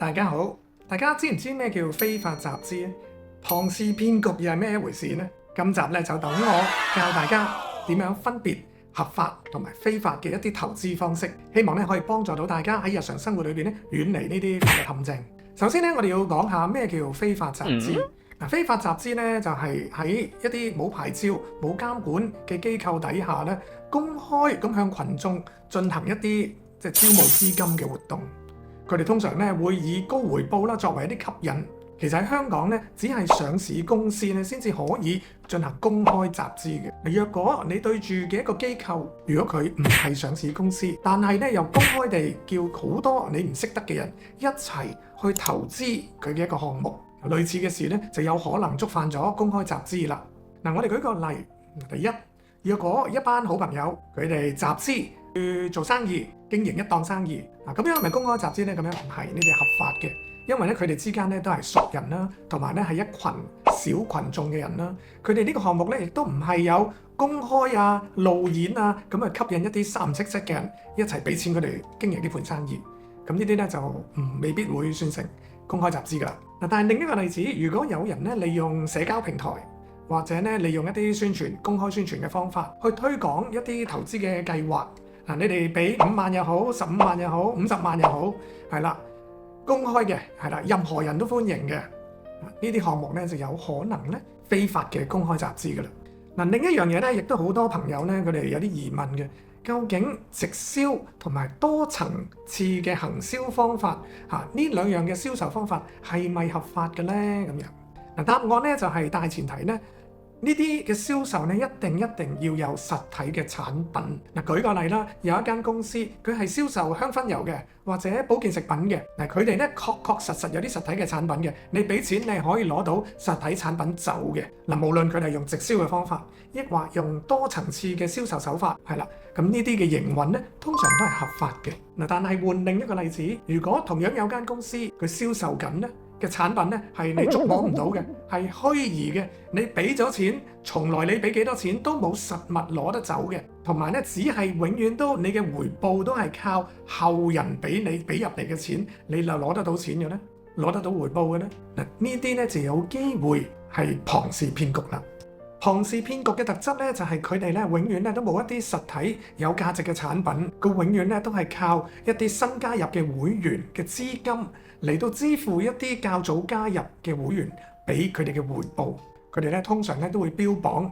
大家好，大家知唔知咩叫非法集資咧？龐氏騙局又係咩一回事呢？今集咧就等我教大家點樣分別合法同埋非法嘅一啲投資方式，希望咧可以幫助到大家喺日常生活裏邊咧遠離呢啲法律陷阱。首先咧，我哋要講下咩叫非法集資。非法集資咧就係喺一啲冇牌照、冇監管嘅機構底下咧，公開咁向群眾進行一啲招募資金嘅活動。佢哋通常咧會以高回報啦作為一啲吸引。其實喺香港咧，只係上市公司咧先至可以進行公開集資嘅。若果你對住嘅一個機構，如果佢唔係上市公司，但係咧又公開地叫好多你唔識得嘅人一齊去投資佢嘅一個項目，類似嘅事咧就有可能觸犯咗公開集資啦。嗱，我哋舉個例，第一，若果一班好朋友佢哋集資去做生意，經營一檔生意，嗱咁樣係咪公開集資咧？咁樣唔係，呢啲係合法嘅。因為咧，佢哋之間咧都係熟人啦，同埋咧係一群小群眾嘅人啦。佢哋呢個項目咧，亦都唔係有公開啊、路演啊，咁啊吸引一啲三唔識七嘅人一齊俾錢佢哋經營呢盤生意。咁呢啲咧就未必會算成公開集資噶啦。嗱，但係另一個例子，如果有人咧利用社交平台或者咧利用一啲宣傳、公開宣傳嘅方法去推廣一啲投資嘅計劃，嗱，你哋俾5萬又好、15萬又好、50萬又好，係啦。公開嘅係啦，任何人都歡迎嘅。呢啲項目咧就有可能咧非法嘅公開集資噶啦。嗱，另一樣嘢咧，亦都好多朋友咧，佢哋有啲疑問嘅，究竟直銷同埋多層次嘅行銷方法呢兩樣嘅銷售方法係咪合法嘅咧？咁樣嗱，答案咧就係大前提咧。呢啲嘅銷售咧一定要有實體嘅產品。嗱，舉個例啦，有一間公司佢係銷售香薰油嘅，或者保健食品嘅。嗱，佢哋咧確實有啲實體嘅產品嘅，你俾錢你係可以攞到實體產品走嘅。嗱，無論佢哋用直銷嘅方法，抑或用多層次嘅銷售手法，係啦，咁呢啲嘅營運咧通常都係合法嘅。嗱，但係換另一個例子，如果同樣有間公司佢銷售緊咧嘅產品咧係你捉摸唔到嘅，係虛擬嘅，你俾咗錢，從來你俾幾多錢都冇實物攞得走嘅，同埋咧只係永遠都你嘅回報都係靠後人俾你俾入嚟嘅錢，你就攞得到錢嘅咧，攞得到回報嘅咧，嗱呢啲咧就有機會係龐氏騙局啦。龐氏騙局嘅特質咧就係佢哋咧永遠咧都冇一啲實體有價值嘅產品，佢永遠咧都係靠一啲新加入嘅會員嘅資金嚟到支付一啲較早加入嘅會員俾佢哋嘅回報。佢哋咧通常咧都會標榜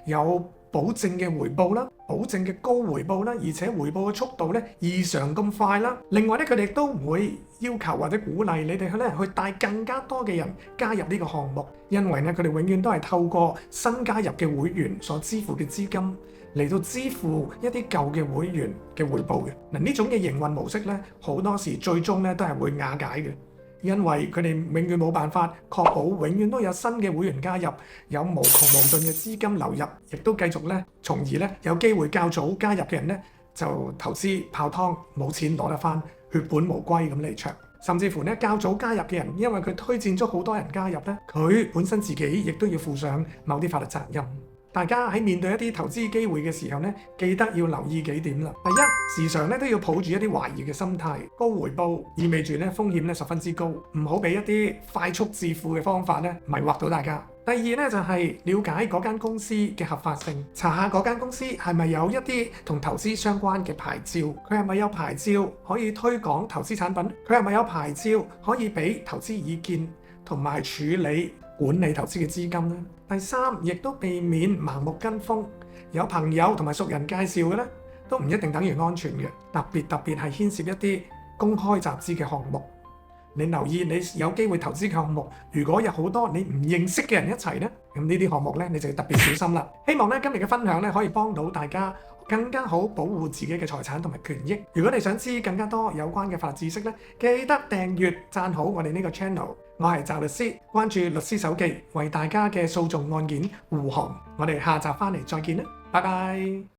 有保證嘅回報啦，保證嘅高回報啦，而且回報嘅速度咧異常咁快啦。另外咧，佢哋都會要求或者鼓勵你哋去帶更加多嘅人加入呢個項目，因為咧佢哋永遠都係透過新加入嘅會員所支付嘅資金嚟到支付一啲舊嘅會員嘅回報嘅。嗱，呢種嘅營運模式咧，好多時最終咧都係會瓦解嘅。因為佢哋永遠冇辦法確保永遠都有新嘅會員加入，有無窮無盡嘅資金流入，亦都繼續咧，從而咧有機會較早加入嘅人咧就投資泡湯，冇錢攞得返，血本無歸咁離場。甚至乎咧較早加入嘅人，因為佢推薦咗好多人加入咧，佢本身自己亦都要負上某啲法律責任。大家喺面對一啲投資機會嘅時候咧，記得要留意幾點啦。第一，時常咧都要抱住一啲懷疑嘅心態，高回報意味住咧風險咧十分之高，唔好俾一啲快速致富嘅方法咧迷惑到大家。第二咧就係了解嗰間公司嘅合法性，查下嗰間公司係咪有一啲同投資相關嘅牌照，佢係咪有牌照可以推廣投資產品，佢係咪有牌照可以俾投資意見同埋處理管理投資嘅資金咧。第三，亦都避免盲目跟風，有朋友同埋熟人介紹嘅咧，都唔一定等於安全嘅。特別係牽涉一啲公開集資嘅項目，你留意你有機會投資嘅項目，如果有好多你唔認識嘅人一齊咧，咁呢啲項目咧你就要特別小心啦。希望咧今日嘅分享咧可以幫到大家更加好保護自己嘅財產同埋權益。如果你想知更加多有關嘅法律知識咧，記得訂閱讚好我哋呢個 channel。我係趙律師，關注律師手記，為大家嘅訴訟案件護航。我哋下集翻嚟再見啦，拜拜。